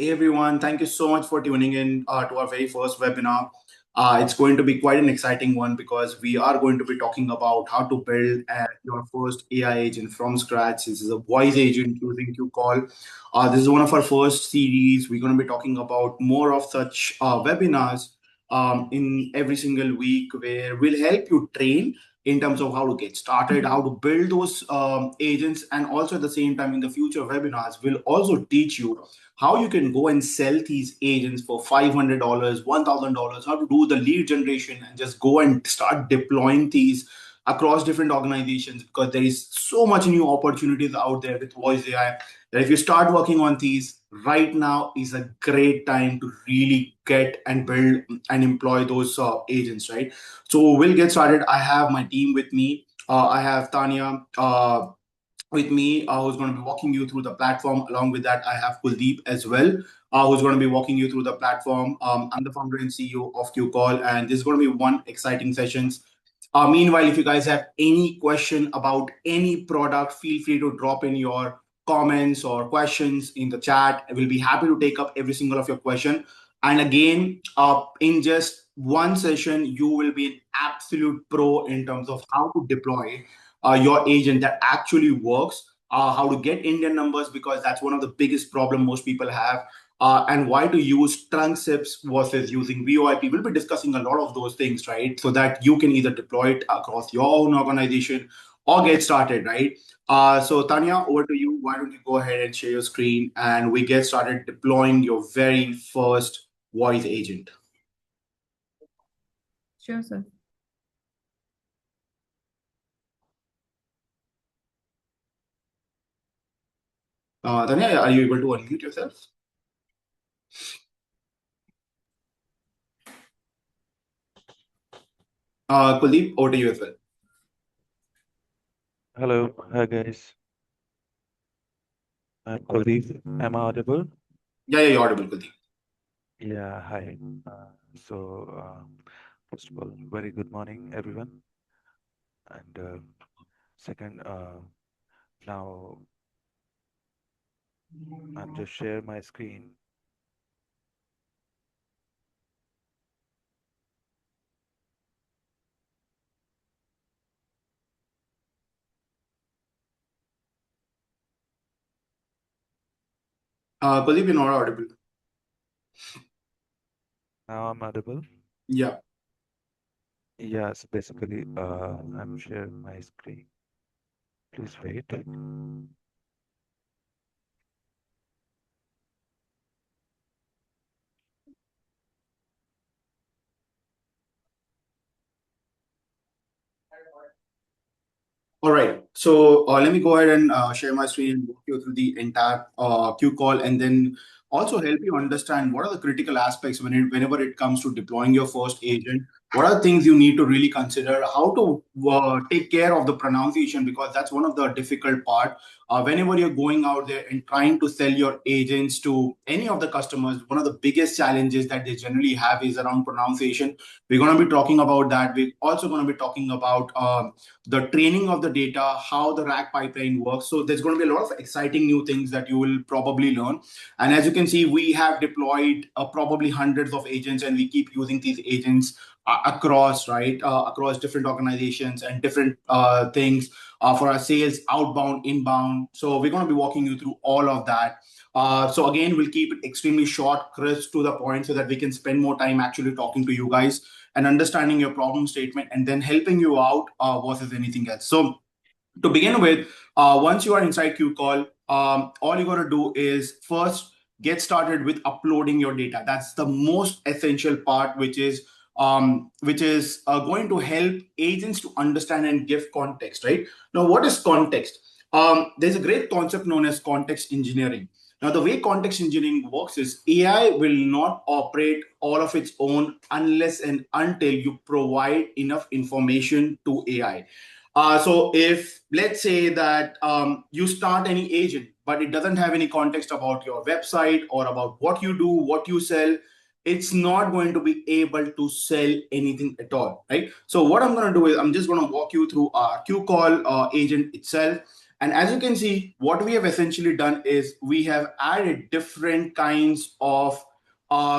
Hey everyone, thank you so much for tuning in to our very first webinar. It's going to be quite an exciting one because we are going to be talking about how to build your first AI agent from scratch. This is a voice agent using QCall. This is one of our first series. We're going to be talking about more of such webinars in every single week where we'll help you train in terms of how to get started, how to build those agents, and also at the same time in the future webinars, we'll also teach you how you can go and sell these agents for $500, $1,000, how to do the lead generation and just go and start deploying these across different organizations because there is so much new opportunities out there with voice AI that if you start working on these right now is a great time to really get and build and employ those agents, right? So we'll get started. I have my team with me. I have Tanya with me, who's going to be walking you through the platform. Along with that, I have Kuldeep as well, who's going to be walking you through the platform. I'm the founder and CEO of QCall, and this is going to be one exciting sessions. Meanwhile, if you guys have any question about any product, feel free to drop in your comments or questions in the chat. I will be happy to take up every single of your question. And again, in just one session, you will be an absolute pro in terms of how to deploy your agent that actually works, how to get Indian numbers, because that's one of the biggest problem most people have, and why to use trunk sips versus using VOIP. We'll be discussing a lot of those things, right? So that you can either deploy it across your own organization or get started, right? So Tanya, over to you. Why don't you go ahead and share your screen and we get started deploying your very first voice agent. Sure, sir. Tanya, are you able to unmute yourself? Kuldeep, over to you as well. Hello, hi guys. I'm Kuldeep. Am I audible? Yeah, you're audible, Kuldeep. Yeah, hi. First of all, very good morning, everyone. And second, now I'm just share my screen. Kuldeep, you're not audible. Now I'm audible. Yeah. Yes, basically, I'm sharing my screen. Please wait. All right. So let me go ahead and share my screen and walk you through the entire Q call, and then also help you understand what are the critical aspects whenever it comes to deploying your first agent. What are things you need to really consider? How to take care of the pronunciation, because that's one of the difficult part. Whenever you're going out there and trying to sell your agents to any of the customers, one of the biggest challenges that they generally have is around pronunciation. We're going to be talking about that. We're also going to be talking about the training of the data, how the rack pipeline works. So there's going to be a lot of exciting new things that you will probably learn. And as you can see, we have deployed probably hundreds of agents, and we keep using these agents across, right, across different organizations and different things for our sales, outbound, inbound. So we're going to be walking you through all of that. So again, we'll keep it extremely short, crisp, to the point, so that we can spend more time actually talking to you guys and understanding your problem statement and then helping you out versus anything else. So to begin with, once you are inside QCall, all you got to do is first get started with uploading your data. That's the most essential part, which is going to help agents to understand and give context, right? Now, what is context? There's a great concept known as context engineering. Now, the way context engineering works is AI will not operate all of its own unless and until you provide enough information to AI. So if let's say that you start any agent, but it doesn't have any context about your website or about what you do, what you sell, it's not going to be able to sell anything at all, right? So what I'm going to do is I'm just going to walk you through our QCall agent itself. And as you can see, what we have essentially done is we have added different kinds of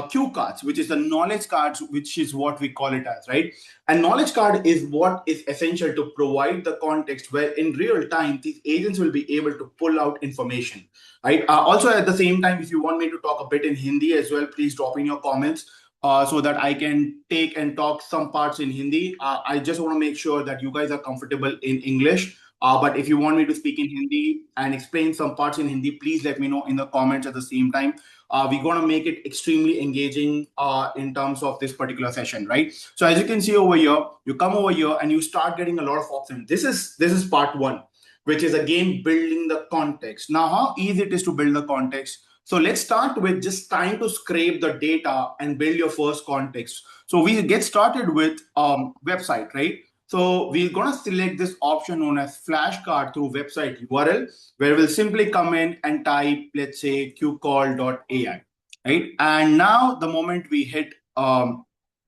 cue cards, which is the knowledge cards, which is what we call it as, right? And knowledge card is what is essential to provide the context where in real time, these agents will be able to pull out information, right? Also, at the same time, if you want me to talk a bit in Hindi as well, please drop in your comments so that I can take and talk some parts in Hindi. I just want to make sure that you guys are comfortable in English. But if you want me to speak in Hindi and explain some parts in Hindi, please let me know in the comments at the same time. We're going to make it extremely engaging in terms of this particular session, right? So as you can see over here, you come over here and you start getting a lot of options. This is part one, which is again building the context. Now, how easy it is to build the context. So let's start with just trying to scrape the data and build your first context. So we get started with website, right? So we're going to select this option known as flashcard through website URL, where we'll simply come in and type, let's say, QCall.ai, right? And now the moment we hit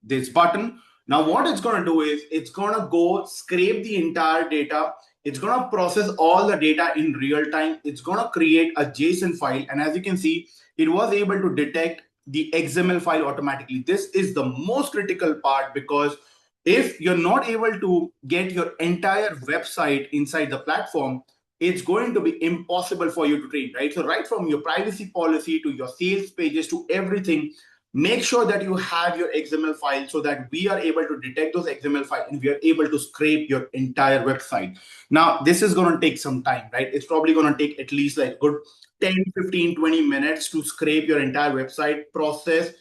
this button, now what it's going to do is it's going to go scrape the entire data. It's going to process all the data in real time. It's going to create a JSON file. And as you can see, it was able to detect the XML file automatically. This is the most critical part, because if you're not able to get your entire website inside the platform, it's going to be impossible for you to train, right? So right from your privacy policy to your sales pages to everything, make sure that you have your XML file so that we are able to detect those XML files and we are able to scrape your entire website. Now, this is going to take some time, right? It's probably going to take at least like good 10, 15, 20 minutes to scrape your entire website, process,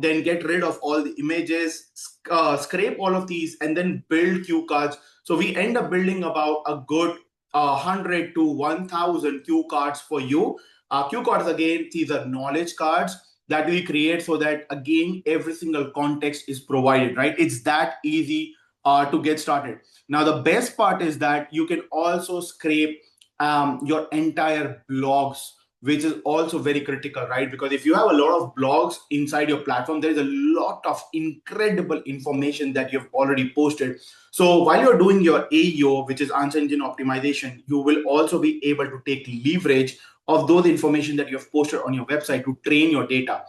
then get rid of all the images, scrape all of these, and then build cue cards. So we end up building about a good 100 to 1,000 cue cards for you. Cue cards, again, these are knowledge cards that we create so that, again, every single context is provided, right? It's that easy to get started. Now, the best part is that you can also scrape your entire blogs, which is also very critical, right? Because if you have a lot of blogs inside your platform, there is a lot of incredible information that you've already posted. So while you're doing your AEO, which is answer engine optimization, you will also be able to take leverage of those information that you've posted on your website to train your data.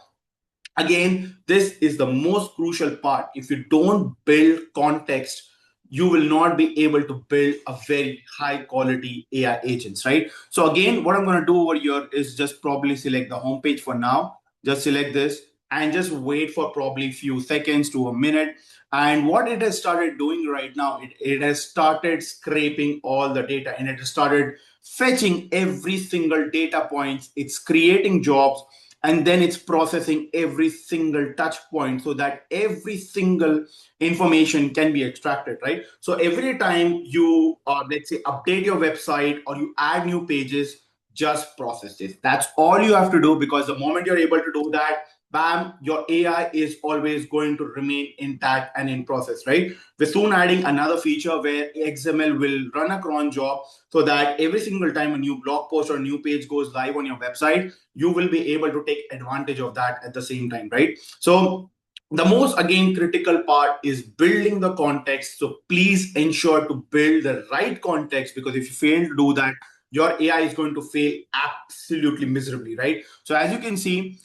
Again, this is the most crucial part. If you don't build context, you will not be able to build a very high quality AI agents, right? So again, what I'm going to do over here is just probably select the homepage for now. Just select this and just wait for probably a few seconds to a minute. And what it has started doing right now, it has started scraping all the data and it has started fetching every single data points. It's creating jobs and then it's processing every single touch point so that every single information can be extracted, right? So every time you let's say update your website or you add new pages, just process this. That's all you have to do, because the moment you're able to do that, bam, your AI is always going to remain intact and in process, right? We're soon adding another feature where XML will run a cron job so that every single time a new blog post or a new page goes live on your website, you will be able to take advantage of that at the same time, right? So the most, again, critical part is building the context. So please ensure to build the right context, because if you fail to do that, your AI is going to fail absolutely miserably, right? So as you can see,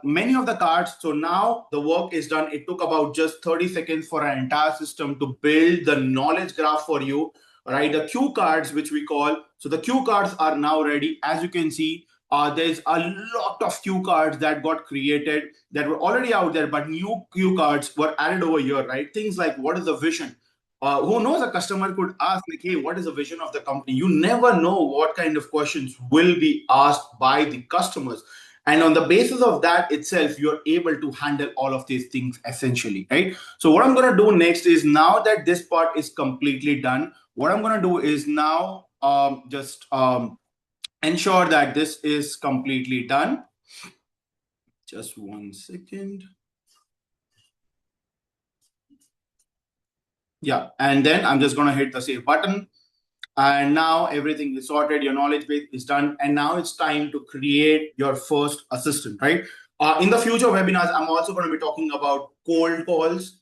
many of the cards, so now the work is done. It took about just 30 seconds for our entire system to build the knowledge graph for you, right? The cue cards, which we call. So the cue cards are now ready. As you can see, there's a lot of cue cards that got created that were already out there, but new cue cards were added over here, right? Things like, what is the vision? Who knows, a customer could ask, like, hey, what is the vision of the company? You never know what kind of questions will be asked by the customers. And on the basis of that itself, you're able to handle all of these things essentially, right? So what I'm going to do next is, now that this part is completely done, what I'm going to do is now just ensure that this is completely done. Just 1 second. Yeah, and then I'm just going to hit the save button. And now everything is sorted. Your knowledge base is done. And now it's time to create your first assistant, right? In the future webinars, I'm also going to be talking about cold calls.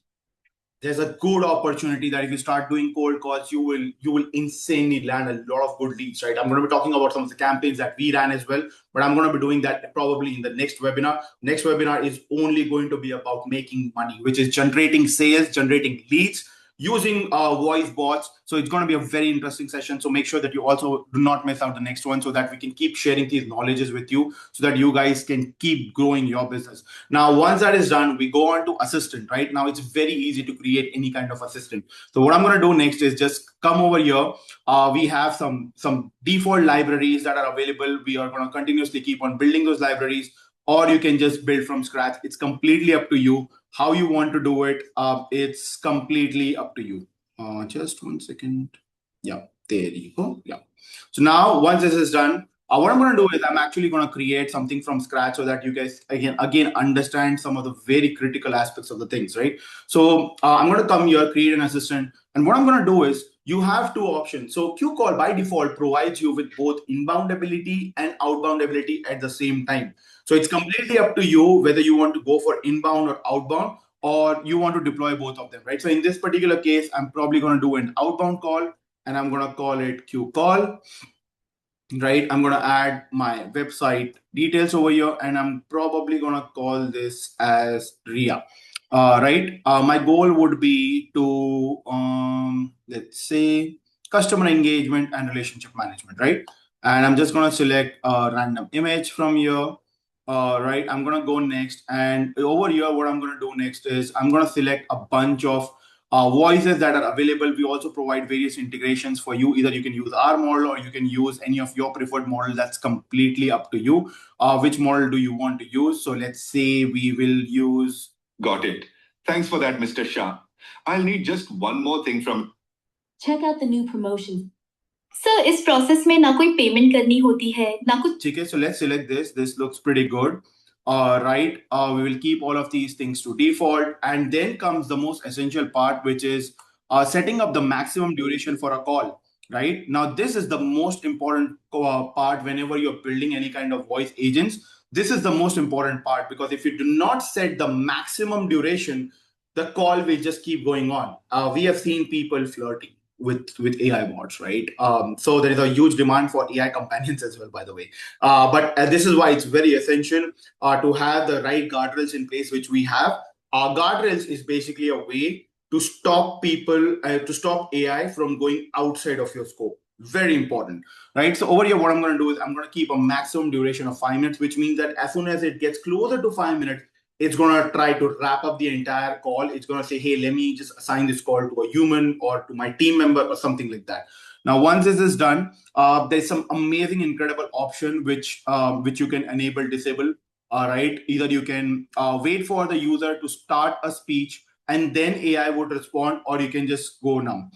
there's a good opportunity that if you start doing cold calls, you will insanely land a lot of good leads, right? I'm going to be talking about some of the campaigns that we ran as well, but I'm going to be doing that probably in the next webinar. Next webinar is only going to be about making money, which is generating sales, generating leads using voice bots. So it's going to be a very interesting session. So make sure that you also do not miss out the next one, so that we can keep sharing these knowledges with you, so that you guys can keep growing your business. Now, once that is done, we go on to assistant. Right now, it's very easy to create any kind of assistant. So what I'm going to do next is just come over here. We have some default libraries that are available. We are going to continuously keep on building those libraries, or you can just build from scratch. It's completely up to you how you want to do it. It's completely up to you. Just 1 second. Yeah, there you go. Yeah. So now once this is done, what I'm going to do is I'm actually going to create something from scratch, so that you guys again understand some of the very critical aspects of the things, right? So I'm going to come here, create an assistant, and what I'm going to do is you have two options. So QCall by default provides you with both inbound ability and outbound ability at the same time. So it's completely up to you whether you want to go for inbound or outbound, or you want to deploy both of them, right? So in this particular case, I'm probably going to do an outbound call, and I'm going to call it QCall. Right, I'm going to add my website details over here, and I'm probably going to call this as RIA. Right, my goal would be to let's say customer engagement and relationship management, right? And I'm just going to select a random image from here. Right, I'm going to go next, and over here what I'm going to do next is I'm going to select a bunch of voices that are available. We also provide various integrations for you. Either you can use our model, or you can use any of your preferred model. That's completely up to you. Which model do you want to use? So let's say we will use. Got it. Thanks for that, Mr. Shah. I'll need just one more thing from. Check out the new promotion. Sir, इस process में ना कोई payment करनी होती है, ना कुछ. ठीक है, so let's select this. This looks pretty good. Right, we will keep all of these things to default, and then comes the most essential part, which is setting up the maximum duration for a call. Right now, this is the most important part whenever you're building any kind of voice agents. This is the most important part, because if you do not set the maximum duration, the call will just keep going on. We have seen people flirting with AI bots, right? So there is a huge demand for AI companions as well, by the way. But this is why it's very essential to have the right guardrails in place, which we have. Guardrails is basically a way to stop people, to stop AI from going outside of your scope. Very important, right? So over here, what I'm going to do is I'm going to keep a maximum duration of 5 minutes, which means that as soon as it gets closer to 5 minutes, it's going to try to wrap up the entire call. It's going to say, hey, let me just assign this call to a human or to my team member or something like that. Now, once this is done, there's some amazing, incredible option which you can enable, disable. All right. Either you can wait for the user to start a speech and then AI would respond, or you can just go now.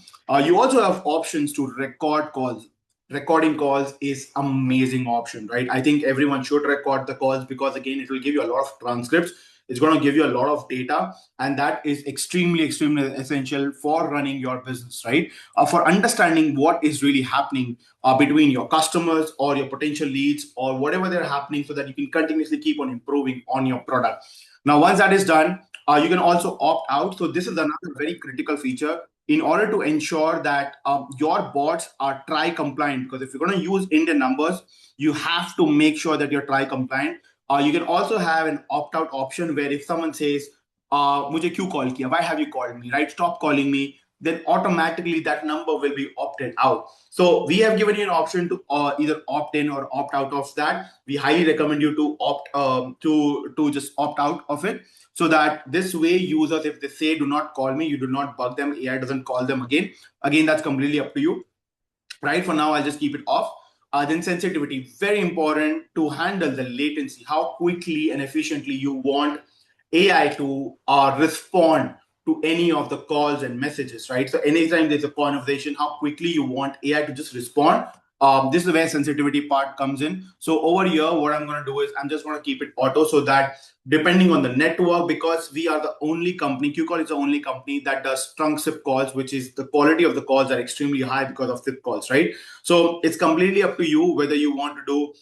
You also have options to record calls. Recording calls is amazing option, right? I think everyone should record the calls, because again, it will give you a lot of transcripts. It's going to give you a lot of data, and that is extremely essential for running your business, right? For understanding what is really happening between your customers or your potential leads or whatever they're happening, so that you can continuously keep on improving on your product. Now, once that is done, you can also opt out. So this is another very critical feature in order to ensure that your bots are try compliant, because if you're going to use Indian numbers, you have to make sure that you're try compliant. You can also have an opt-out option, where if someone says, "Mujhe क्यों call किया? Why have you called me?" Right? Stop calling me. Then automatically that number will be opted out. So we have given you an option to either opt in or opt out of that. We highly recommend you to opt to just opt out of it, so that this way users, if they say do not call me, you do not bug them, AI doesn't call them again. Again, that's completely up to you. Right, for now, I'll just keep it off. Then sensitivity, very important to handle the latency, how quickly and efficiently you want AI to respond to any of the calls and messages, right? So anytime there's a conversation, how quickly you want AI to just respond. This is where sensitivity part comes in. So over here, what I'm going to do is I'm just going to keep it auto, so that depending on the network, because we are the only company, QCall is the only company that does trunk SIP calls, which is the quality of the calls are extremely high because of SIP calls, right? So it's completely up to you whether you want to do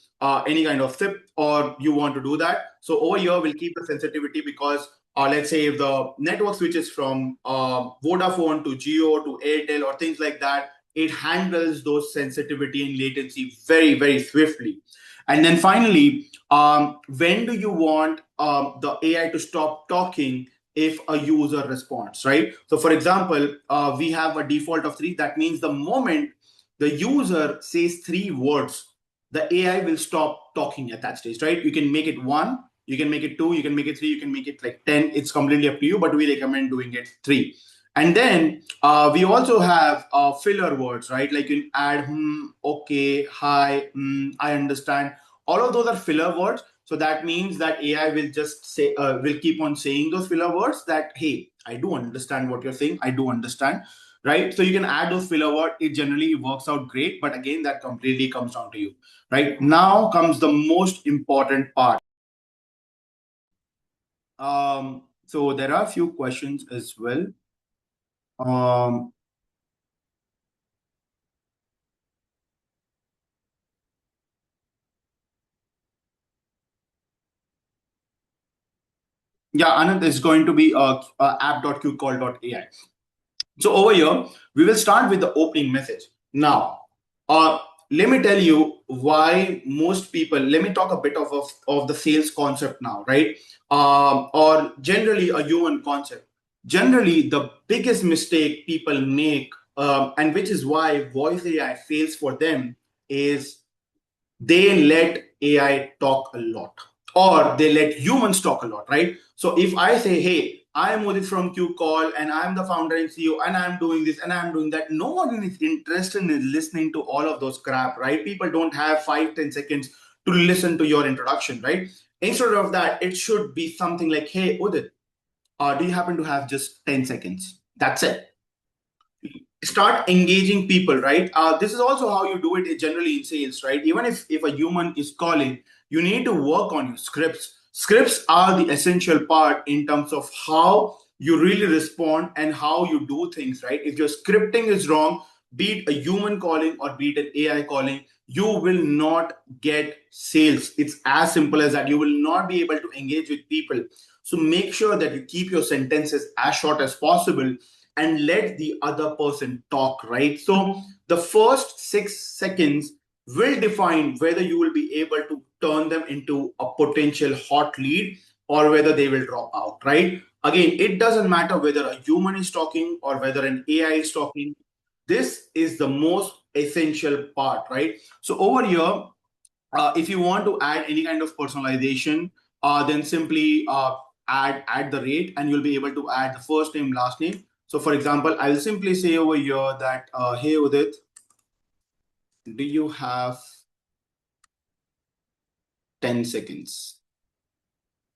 any kind of SIP or you want to do that. So over here, we'll keep the sensitivity, because let's say if the network switches from Vodafone to Geo to Airtel or things like that, it handles those sensitivity and latency very, very swiftly. And then finally, when do you want the AI to stop talking if a user responds, right? So for example, we have a default of 3. That means the moment the user says 3 words, the AI will stop talking at that stage, right? You can make it 1, you can make it 2, you can make it 3, you can make it like 10. It's completely up to you, but we recommend doing it 3. And then we also have filler words, right? Like you can add, okay, hi, I understand. All of those are filler words. So that means that AI will just say, will keep on saying those filler words that, hey, I do understand what you're saying. I do understand, right? So you can add those filler words. It generally works out great. But again, that completely comes down to you, right? Now comes the most important part. So there are a few questions as well. Um, yeah, Anand is going to be app.qcall.ai. So over here, we will start with the opening message. Now, let me tell you why most people, let me talk a bit of the sales concept now, right? Or generally a human concept. Generally, the biggest mistake people make, and which is why voice AI fails for them, is they let AI talk a lot, or they let humans talk a lot, right? So if I say, hey, I'm Udit from QCall and I'm the founder and CEO and I'm doing this and I'm doing that, no one is interested in listening to all of those crap, right? People don't have 5-10 seconds to listen to your introduction, right? Instead of that, it should be something like, hey, Udit, do you happen to have just 10 seconds? That's it. Start engaging people, right? This is also how you do it generally in sales, right? Even if a human is calling, you need to work on your scripts are the essential part in terms of how you really respond and how you do things, right? If your scripting is wrong, be it a human calling or be it an AI calling, you will not get sales. It's as simple as that. You will not be able to engage with people. So make sure that you keep your sentences as short as possible and let the other person talk, right? So the first 6 seconds will define whether you will be able to turn them into a potential hot lead or whether they will drop out, right? Again, it doesn't matter whether a human is talking or whether an AI is talking. This is the most essential part, right? So over here, if you want to add any kind of personalization, then simply add the rate, and you'll be able to add the first name, last name. So, for example, I'll simply say over here that, hey Udit, do you have 10 seconds?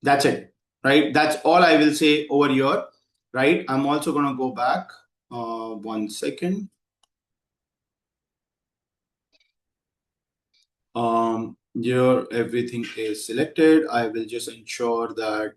That's it, right? That's all I will say over here, right? I'm also gonna go back 1 second. Here everything is selected. I will just ensure that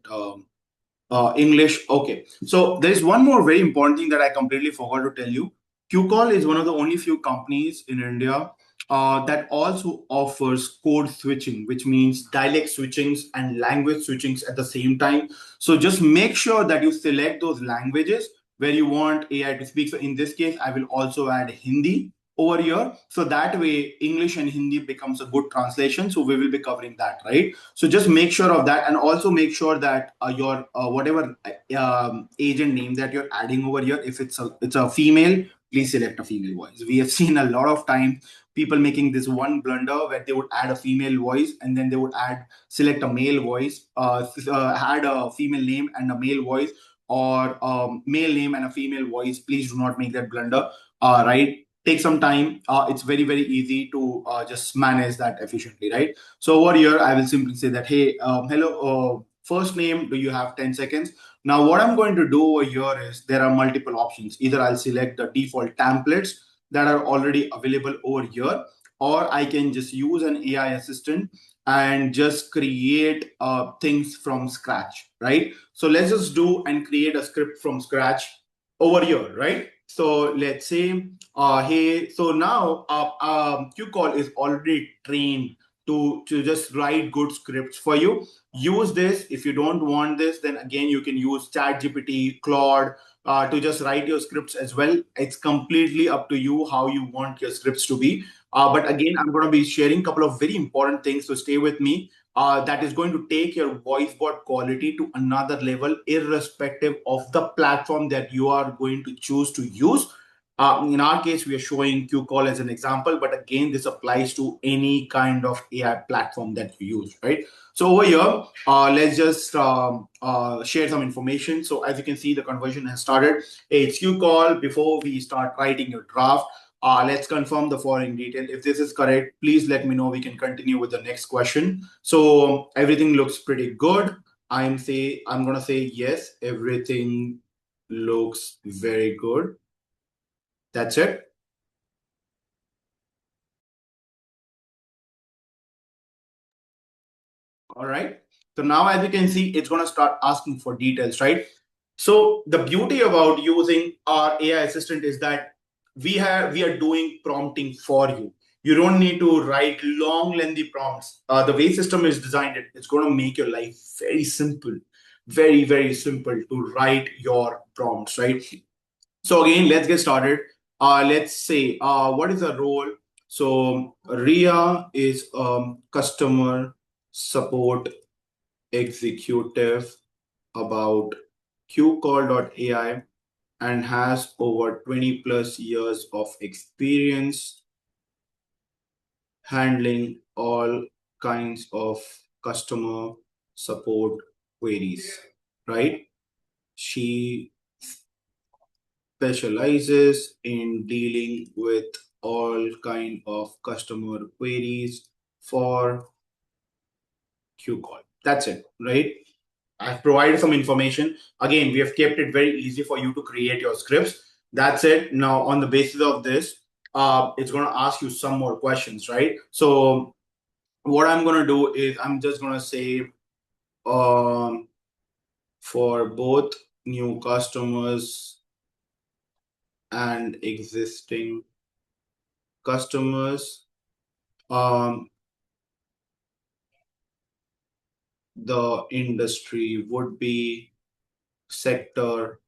English. Okay. So there is one more very important thing that I completely forgot to tell you. QCall is one of the only few companies in India that also offers code switching, which means dialect switchings and language switchings at the same time. So just make sure that you select those languages where you want AI to speak. So in this case, I will also add Hindi over here. So that way, English and Hindi becomes a good translation. So we will be covering that, right? So just make sure of that, and also make sure that your whatever agent name that you're adding over here, if it's a female, please select a female voice. We have seen a lot of time people making this one blunder where they would add a female voice and then they would select a male voice, add a female name and a male voice, or male name and a female voice. Please do not make that blunder. Right? Take some time. It's very, very easy to just manage that efficiently, right? So over here, I will simply say that, hey, hello, first name, do you have 10 seconds? Now, what I'm going to do over here is there are multiple options. Either I'll select the default templates that are already available over here, or I can just use an AI assistant and just create things from scratch, right? So let's just do and create a script from scratch over here, right? So let's say, hey, so now QCall is already trained to just write good scripts for you. Use this. If you don't want this, then again you can use ChatGPT, Claude, to just write your scripts as well. It's completely up to you how you want your scripts to be. But again, I'm going to be sharing a couple of very important things, so stay with me. That is going to take your voice bot quality to another level, irrespective of the platform that you are going to choose to use. In our case, we are showing QCall as an example, but again, this applies to any kind of AI platform that you use, right? So over here, let's just share some information. So as you can see, the conversion has started. Hey, it's QCall. Before we start writing your draft, let's confirm the following detail. If this is correct, please let me know. We can continue with the next question. So everything looks pretty good. I'm gonna say yes. Everything looks very good. That's it. All right. So now, as you can see, it's going to start asking for details, right? So the beauty about using our AI assistant is that we are doing prompting for you. You don't need to write long, lengthy prompts. The way system is designed, it's going to make your life very simple, very, very simple to write your prompts, right? So again, let's get started. Let's say what is the role? So Ria is customer support executive about QCall.ai and has over 20 plus years of experience handling all kinds of customer support queries, right? She specializes in dealing with all kind of customer queries for QCall. That's it, right? I've provided some information. Again, we have kept it very easy for you to create your scripts. That's it. Now, on the basis of this, it's going to ask you some more questions, right? So, what I'm going to do is I'm just going to say um, for both new customers and existing customers, um, the industry would be sector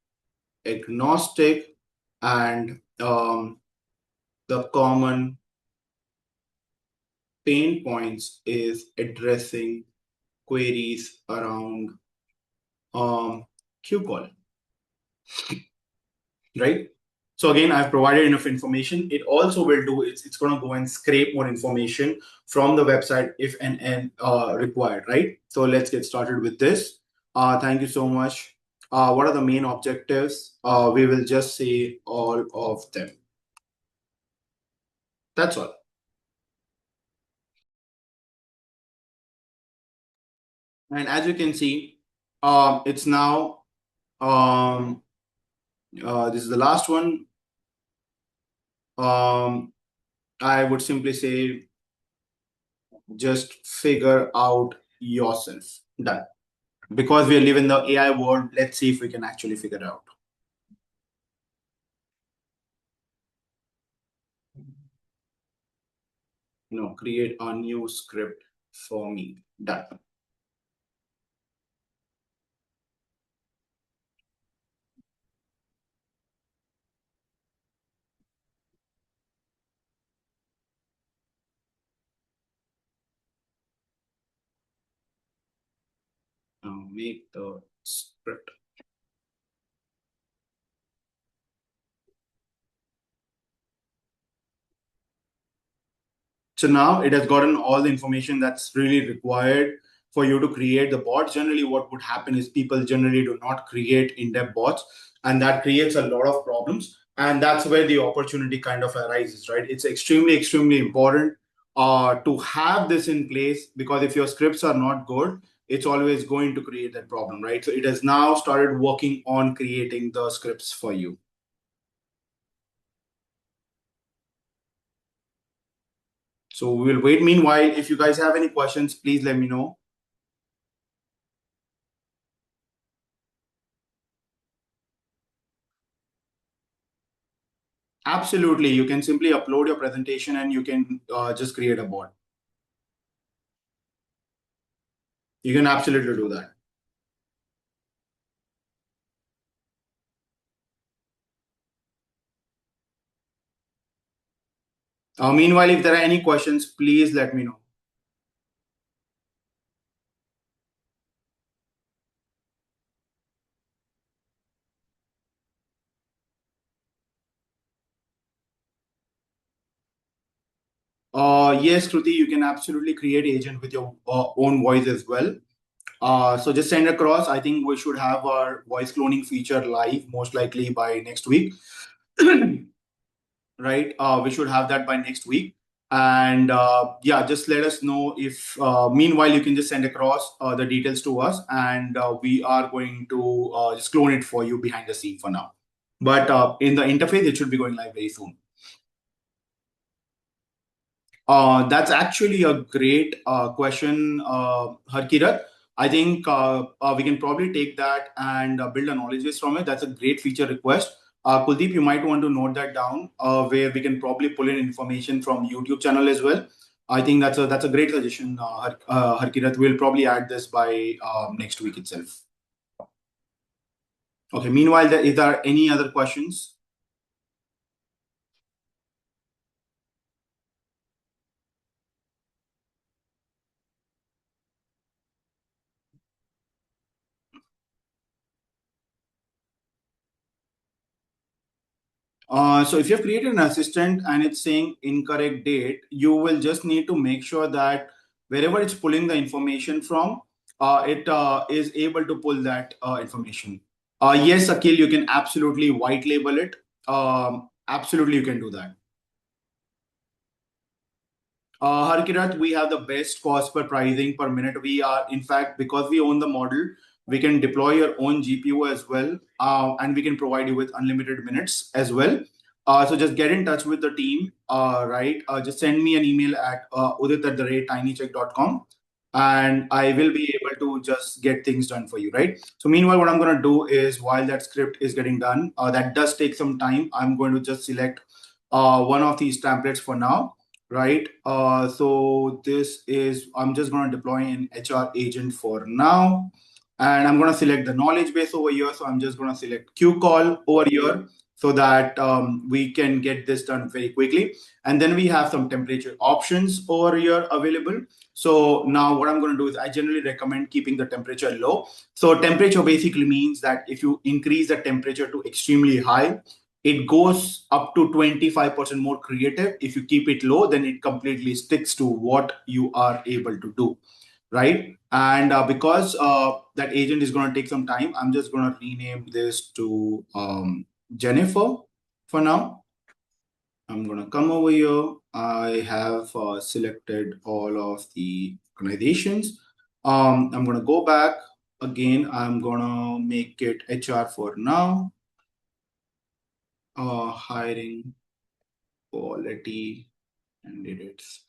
agnostic, and the common pain points is addressing queries around QCall, right? So again, I've provided enough information. It also will do it's going to go and scrape more information from the website if and required, right? So let's get started with this. Thank you so much. What are the main objectives? We will just say all of them. That's all. And as you can see, it's now um, this is the last one. I would simply say just figure out yourself. Done. Because we live in the AI world, let's see if we can actually figure it out. No, create a new script for me. Done. Now make the script. So now it has gotten all the information that's really required for you to create the bots. Generally, what would happen is people generally do not create in-depth bots, and that creates a lot of problems. And that's where the opportunity kind of arises, right? It's extremely, extremely important to have this in place, because if your scripts are not good, it's always going to create that problem, right? So it has now started working on creating the scripts for you. So we will wait. Meanwhile, if you guys have any questions, please let me know. Absolutely. You can simply upload your presentation and you can just create a bot. You can absolutely do that. Meanwhile, if there are any questions, please let me know. Yes, Kruti, you can absolutely create agent with your own voice as well. So just send across. I think we should have our voice cloning feature live most likely by next week. Right? We should have that by next week. And yeah, just let us know if, meanwhile, you can just send across the details to us, and we are going to just clone it for you behind the scene for now. But in the interface, it should be going live very soon. That's actually a great question, Harkirat. I think we can probably take that and build a knowledge base from it. That's a great feature request. Kuldeep, you might want to note that down, where we can probably pull in information from YouTube channel as well. I think that's a great suggestion, Harkirat. We'll probably add this by next week itself. Okay. Meanwhile, is there any other questions? So if you've created an assistant and it's saying incorrect date, you will just need to make sure that wherever it's pulling the information from, it is able to pull that information. Yes, Akhil, you can absolutely white label it. Absolutely, you can do that. Harkirat, we have the best cost per pricing per minute. We are, in fact, because we own the model, we can deploy your own GPU as well, and we can provide you with unlimited minutes as well. So just get in touch with the team, right? Just send me an email at udit@tinycheck.com, and I will be able to just get things done for you, right? So meanwhile, what I'm going to do is, while that script is getting done, that does take some time. I'm going to just select one of these templates for now, right? So this is, I'm just going to deploy an HR agent for now. And I'm going to select the knowledge base over here. So I'm just going to select QCall over here so that we can get this done very quickly. And then we have some temperature options over here available. So now what I'm going to do is, I generally recommend keeping the temperature low. So temperature basically means that if you increase the temperature to extremely high, it goes up to 25% more creative. If you keep it low, then it completely sticks to what you are able to do, right? And because that agent is going to take some time, I'm just going to rename this to Jennifer for now. I'm going to come over here. I have selected all of the organizations. I'm going to go back again. I'm going to make it HR for now. Hiring quality candidates.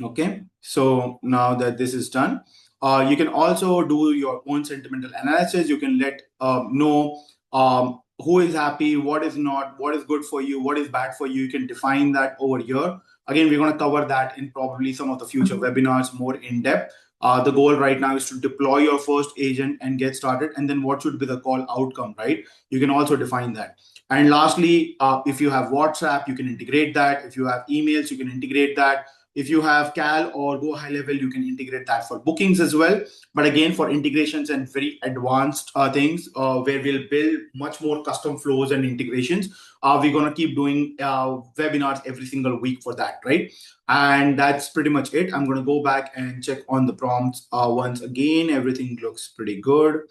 Okay, so now that this is done, you can also do your own sentimental analysis. You can let know who is happy, what is not, what is good for you, what is bad for you. You can define that over here. Again, we're going to cover that in probably some of the future webinars more in depth. The goal right now is to deploy your first agent and get started, and then what should be the call outcome, right? You can also define that. And lastly, if you have WhatsApp, you can integrate that. If you have emails, you can integrate that. If you have Cal or Go High Level, you can integrate that for bookings as well. But again, for integrations and very advanced things, where we'll build much more custom flows and integrations, we're going to keep doing webinars every single week for that, right? And that's pretty much it. I'm going to go back and check on the prompts once again. Everything looks pretty good.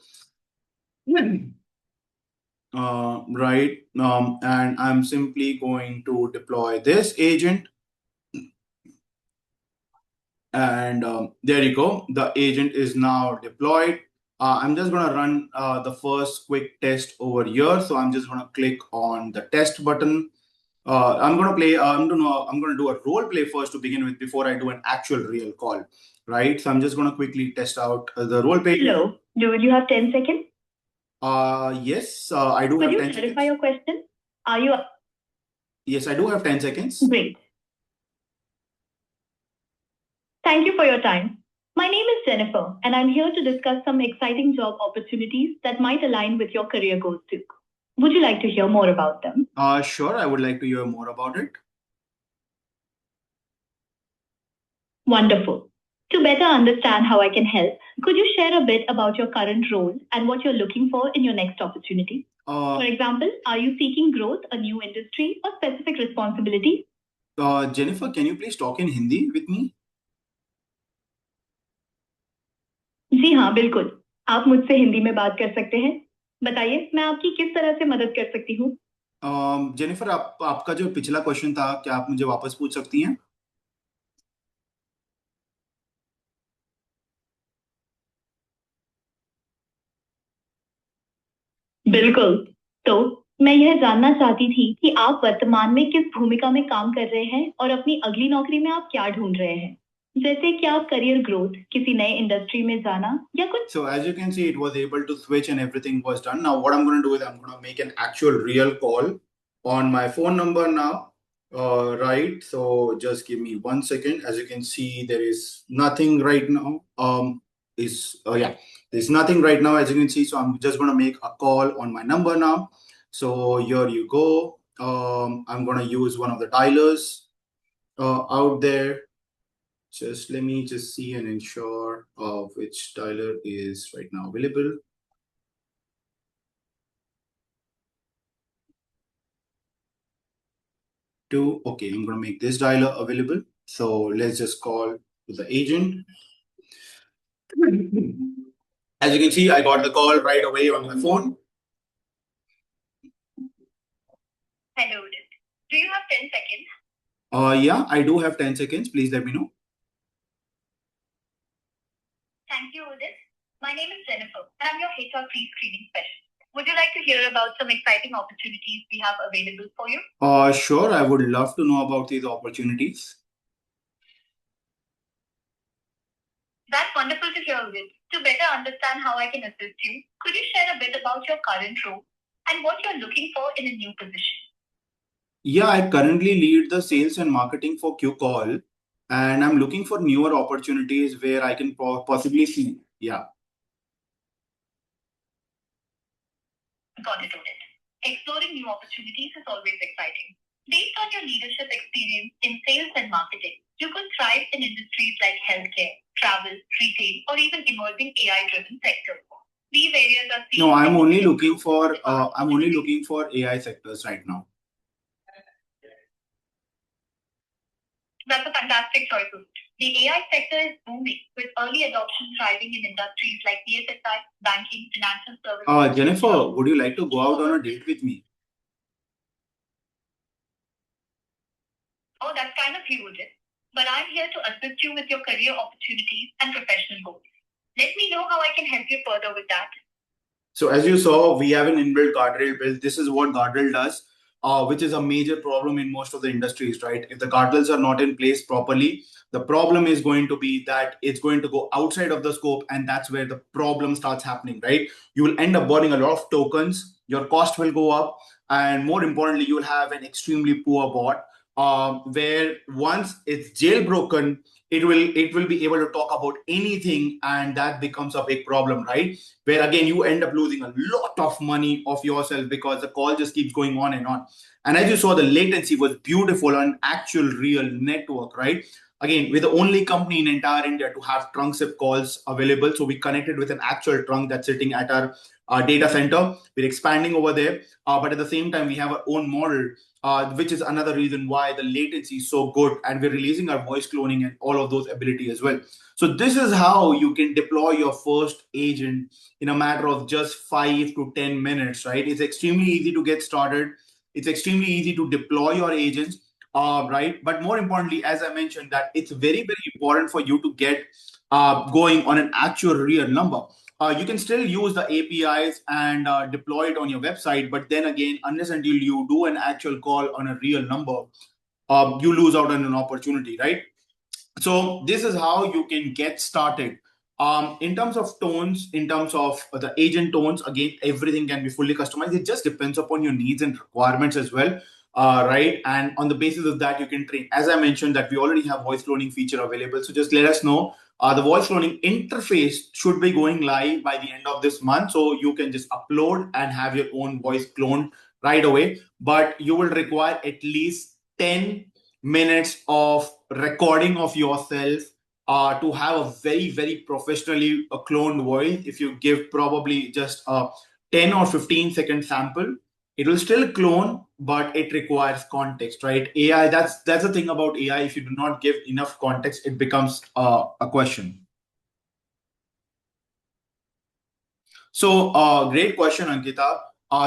Right. And I'm simply going to deploy this agent. And there you go. The agent is now deployed. I'm just going to run the first quick test over here. So I'm just going to click on the test button. I'm going to play. I'm going to do a role play first to begin with before I do an actual real call, right? So I'm just going to quickly test out the role play. Hello. Do you have 10 seconds? Yes, I do Could have you 10 clarify seconds. your question? Are you Yes, I do have 10 seconds. great? Thank you for your time. My name is Jennifer, and I'm here to discuss some exciting job opportunities that might align with your career goals too. Would you like to hear more about them? Sure, I would like to hear more about it. Wonderful. To better understand how I can help, could you share a bit about your current role and what you're looking for in your next opportunity? For example, are you seeking growth, a new industry, or specific responsibility? Jennifer, can you please talk in Hindi with me? जी हाँ, बिल्कुल। आप मुझसे हिंदी में बात कर सकते हैं। बताइए, मैं आपकी किस तरह से मदद कर सकती हूँ? जेनिफर, आपका जो पिछला क्वेश्चन था, क्या आप मुझे वापस पूछ सकती हैं? बिल्कुल। तो मैं यह जानना चाहती थी कि आप वर्तमान में किस भूमिका में काम कर रहे हैं और अपनी अगली नौकरी में आप क्या ढूंढ रहे हैं? जैसे कि आप करियर ग्रोथ, किसी नए इंडस्ट्री में जाना या कुछ। So as you can see, it was able to switch and everything was done. Now what I'm going to do is I'm going to make an actual real call on my phone number now. Right. So just give me 1 second. As you can see, there is nothing right now. There's nothing right now, as you can see. So I'm just going to make a call on my number now. So here you go. I'm going to use one of the dialers out there. Just let me just see and ensure which dialer is right now available. Okay, I'm going to make this dialer available. So let's just call to the agent. As you can see, I got the call right away on my phone. Hello, do you have 10 seconds? Yeah, I do have 10 seconds. Please let me know. Thank you, Udit. My name is Jennifer, and I'm your HR pre-screening specialist. Would you like to hear about some exciting opportunities we have available for you? Sure, I would love to know about these opportunities. That's wonderful to hear, Udit. To better understand how I can assist you, could you share a bit about your current role and what you're looking for in a new position? Yeah, I currently lead the sales and marketing for QCall, and I'm looking for newer opportunities where I can possibly see. Yeah. Got it, Udit. Exploring new opportunities is always exciting. Based on your leadership experience in sales and marketing, you could thrive in industries like healthcare, travel, retail, or even emerging AI-driven sectors. These areas are No, I'm only looking for AI sectors right now. That's a fantastic choice, Udit. The AI sector is booming, with early adoption thriving in industries like BFSI, banking, financial services. Jennifer, would you like to go out on a date with me? Oh, that's kind of you, Udit. But I'm here to assist you with your career opportunities and professional goals. Let me know how I can help you further with that. So as you saw, we have an inbuilt guardrail built. This is what guardrail does, which is a major problem in most of the industries, right? If the guardrails are not in place properly, the problem is going to be that it's going to go outside of the scope, and that's where the problem starts happening, right? You will end up burning a lot of tokens, your cost will go up, and more importantly, you will have an extremely poor bot, where once it's jailbroken, it will be able to talk about anything, and that becomes a big problem, right? Where again you end up losing a lot of money of yourself because the call just keeps going on and on. And as you saw, the latency was beautiful on actual real network, right? Again, we're the only company in entire India to have trunk SIP calls available. So we connected with an actual trunk that's sitting at our data center. We're expanding over there, but at the same time, we have our own model, which is another reason why the latency is so good. And we're releasing our voice cloning and all of those ability as well. So this is how you can deploy your first agent in a matter of just 5 to 10 minutes, right? It's extremely easy to get started. It's extremely easy to deploy your agents, right? But more importantly, as I mentioned, that it's very, very important for you to get going on an actual real number. You can still use the APIs and deploy it on your website. But then again, unless until you do an actual call on a real number, you lose out on an opportunity, right? So this is how you can get started. In terms of tones, in terms of the agent tones, again, everything can be fully customized. It just depends upon your needs and requirements as well, right? And on the basis of that, you can train. As I mentioned, that we already have voice cloning feature available. So just let us know The voice cloning interface should be going live by the end of this month. So you can just upload and have your own voice cloned right away. But you will require at least 10 minutes of recording of yourself to have a very, very professionally cloned voice. If you give probably just a 10 or 15-second sample, it will still clone, but it requires context, right? AI, that's the thing about AI. If you do not give enough context, it becomes a question. So, great question, Ankita.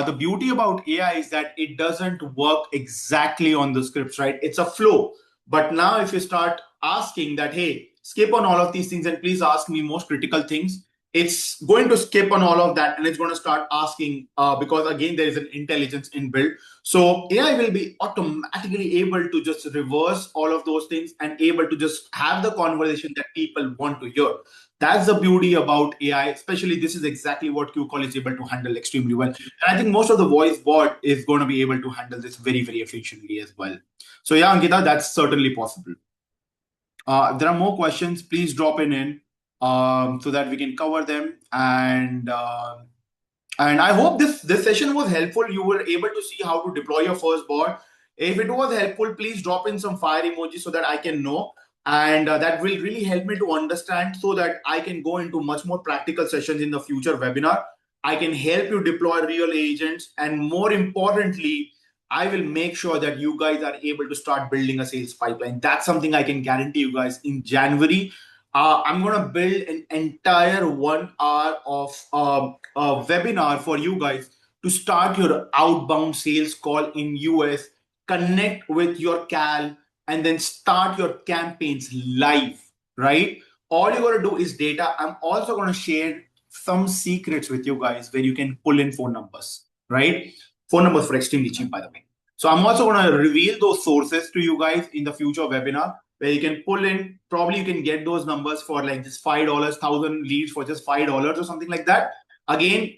The beauty about AI is that it doesn't work exactly on the scripts, right? It's a flow. But now, if you start asking that, hey, skip on all of these things and please ask me most critical things, it's going to skip on all of that and it's going to start asking because, again, there is an intelligence inbuilt. So, AI will be automatically able to just reverse all of those things and able to just have the conversation that people want to hear. That's the beauty about AI, especially this is exactly what QCall is able to handle extremely well. And I think most of the voice bot is going to be able to handle this very, very efficiently as well. So yeah, Ankita, that's certainly possible. If there are more questions, please drop in so that we can cover them. And I hope this session was helpful. You were able to see how to deploy your first bot. If it was helpful, please drop in some fire emojis so that I can know. And that will really help me to understand so that I can go into much more practical sessions in the future webinar. I can help you deploy real agents. And more importantly, I will make sure that you guys are able to start building a sales pipeline. That's something I can guarantee you guys in January. I'm going to build an entire 1 hour of a webinar for you guys to start your outbound sales call in US, connect with your Cal, and then start your campaigns live, right? All you got to do is data. I'm also going to share some secrets with you guys where you can pull in phone numbers, right? Phone numbers for extremely cheap, by the way. So I'm also going to reveal those sources to you guys in the future webinar where you can pull in. Probably you can get those numbers for like just $5, 1,000 leads for just $5 or something like that. Again,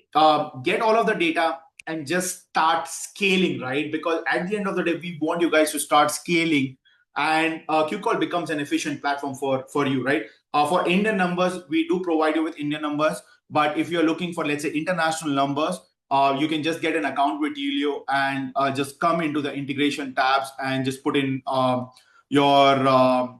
get all of the data and just start scaling, right? Because at the end of the day, we want you guys to start scaling, and QCall becomes an efficient platform for you, right? For Indian numbers, we do provide you with Indian numbers, but if you're looking for, let's say, international numbers, you can just get an account with Twilio and just come into the integration tabs and just put in your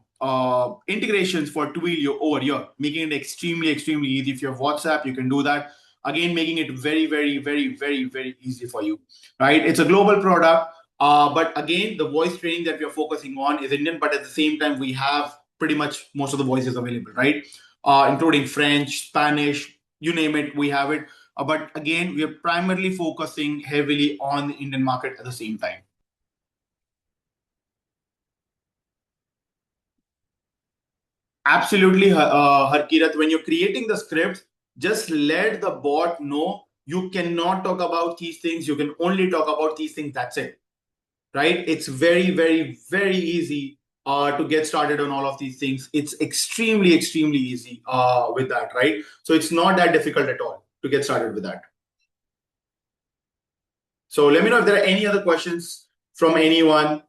integrations for Twilio over here, making it extremely, extremely easy. If you have WhatsApp, you can do that. Again, making it very, very, very, very, very easy for you, right? It's a global product. But again, the voice training that we are focusing on is Indian, but at the same time, we have pretty much most of the voices available, right? Including French, Spanish, you name it, we have it. But again, we are primarily focusing heavily on the Indian market at the same time. Absolutely, Harkirat. When you're creating the scripts, just let the bot know you cannot talk about these things. You can only talk about these things. That's it, right? It's very, very, very easy to get started on all of these things. It's extremely, extremely easy with that, right? So it's not that difficult at all to get started with that. So let me know if there are any other questions from anyone.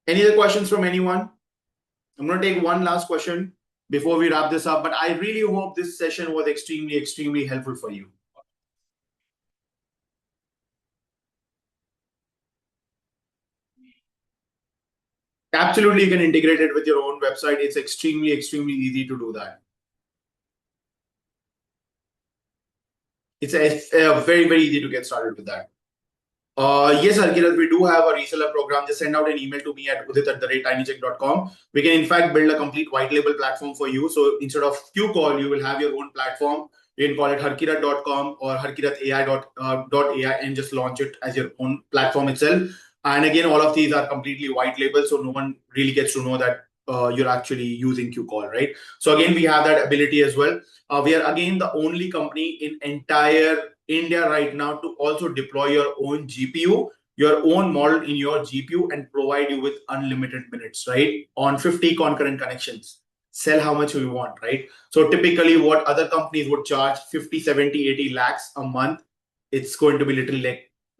Any other questions from anyone? I'm going to take one last question before we wrap this up, but I really hope this session was extremely, extremely helpful for you. Absolutely, you can integrate it with your own website. It's extremely, extremely easy to do that. It's very, very easy to get started with that. Yes, Harkirat, we do have a reseller program. Just send out an email to me at udit@tinycheck.com. We can, in fact, build a complete white label platform for you. So instead of QCall, you will have your own platform. You can call it harkirat.com or harkiratai.ai and just launch it as your own platform itself. And again, all of these are completely white label, so no one really gets to know that you're actually using QCall, right? So again, we have that ability as well. We are again the only company in entire India right now to also deploy your own GPU, your own model in your GPU, and provide you with unlimited minutes, right? On 50 concurrent connections. Sell how much you want, right? So typically what other companies would charge 50, 70, 80 lakhs a month, it's going to be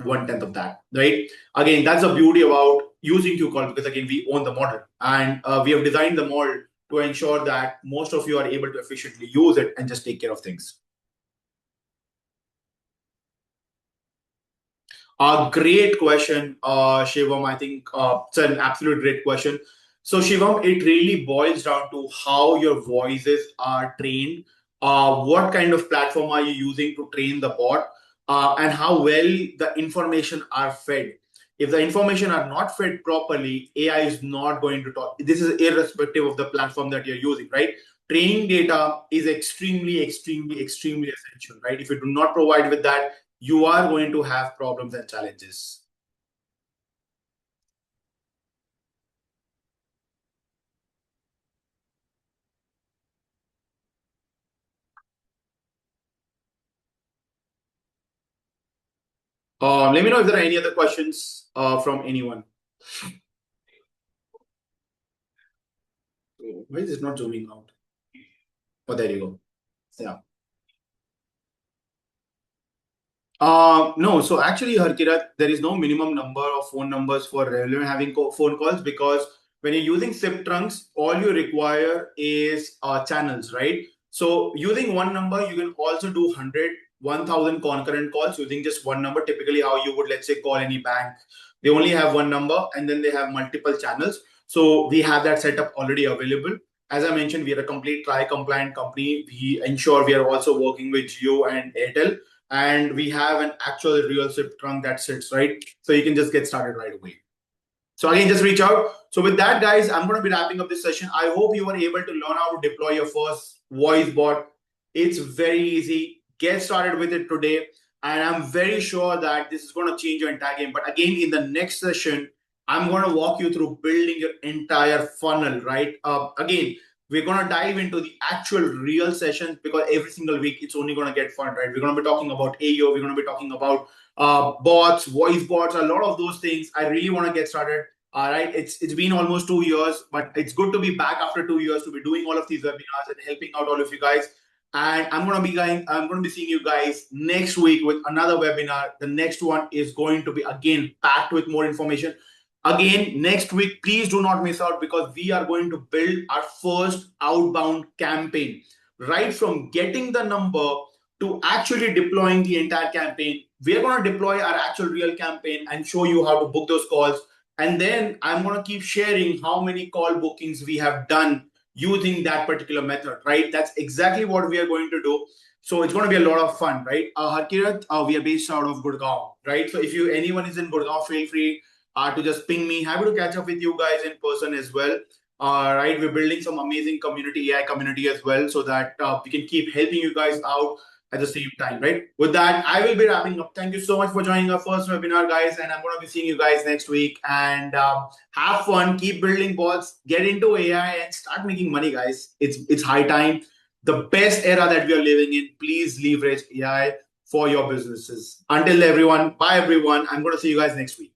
1/10 of that, right? Again, that's the beauty about using QCall, because again, we own the model, and we have designed the model to ensure that most of you are able to efficiently use it and just take care of things. Great question, Shivam. I think it's an absolute great question. So, Shivam, it really boils down to how your voices are trained. What kind of platform are you using to train the bot, and how well the information are fed. If the information are not fed properly, AI is not going to talk. This is irrespective of the platform that you're using, right? Training data is extremely, extremely, extremely essential, right? If you do not provide with that, you are going to have problems and challenges. Let me know if there are any other questions from anyone. Why is it not zooming out? Oh, there you go. Yeah. No, so actually, Harkirat, there is no minimum number of phone numbers for relevant having phone calls, because when you're using SIP trunks, all you require is channels, right? So using one number, you can also do 100, 1,000 concurrent calls using just one number. Typically, how you would, let's say, call any bank. They only have one number and then they have multiple channels. So we have that setup already available. As I mentioned, we are a complete TRAI-compliant company. We ensure we are also working with Jio and Airtel, and we have an actual real SIP trunk that sits, right? So you can just get started right away. So again, just reach out. So with that, guys, I'm going to be wrapping up this session. I hope you were able to learn how to deploy your first voice bot. It's very easy. Get started with it today. And I'm very sure that this is going to change your entire game. But again, in the next session, I'm going to walk you through building your entire funnel, right? Again, we're going to dive into the actual real sessions, because every single week it's only going to get fun, right? We're going to be talking about AO. We're going to be talking about bots, voice bots, a lot of those things. I really want to get started. All right, it's been almost 2 years, but it's good to be back after 2 years to be doing all of these webinars and helping out all of you guys. And I'm gonna be seeing you guys next week with another webinar. The next one is going to be again packed with more information. Again, next week, please do not miss out, because we are going to build our first outbound campaign. Right from getting the number to actually deploying the entire campaign. We are going to deploy our actual real campaign and show you how to book those calls. And then I'm going to keep sharing how many call bookings we have done using that particular method, right? That's exactly what we are going to do. So it's going to be a lot of fun, right? Harkirat, we are based out of Gurgaon, right? So if anyone is in Gurgaon, feel free to just ping me. Happy to catch up with you guys in person as well. Right, we're building some amazing community, AI community as well, so that we can keep helping you guys out at the same time, right? With that, I will be wrapping up. Thank you so much for joining our first webinar, guys, and I'm going to be seeing you guys next week. And have fun, keep building bots, get into AI, and start making money, guys. It's high time. The best era that we are living in. Please leverage AI for your businesses. Until everyone, bye everyone. I'm going to see you guys next week.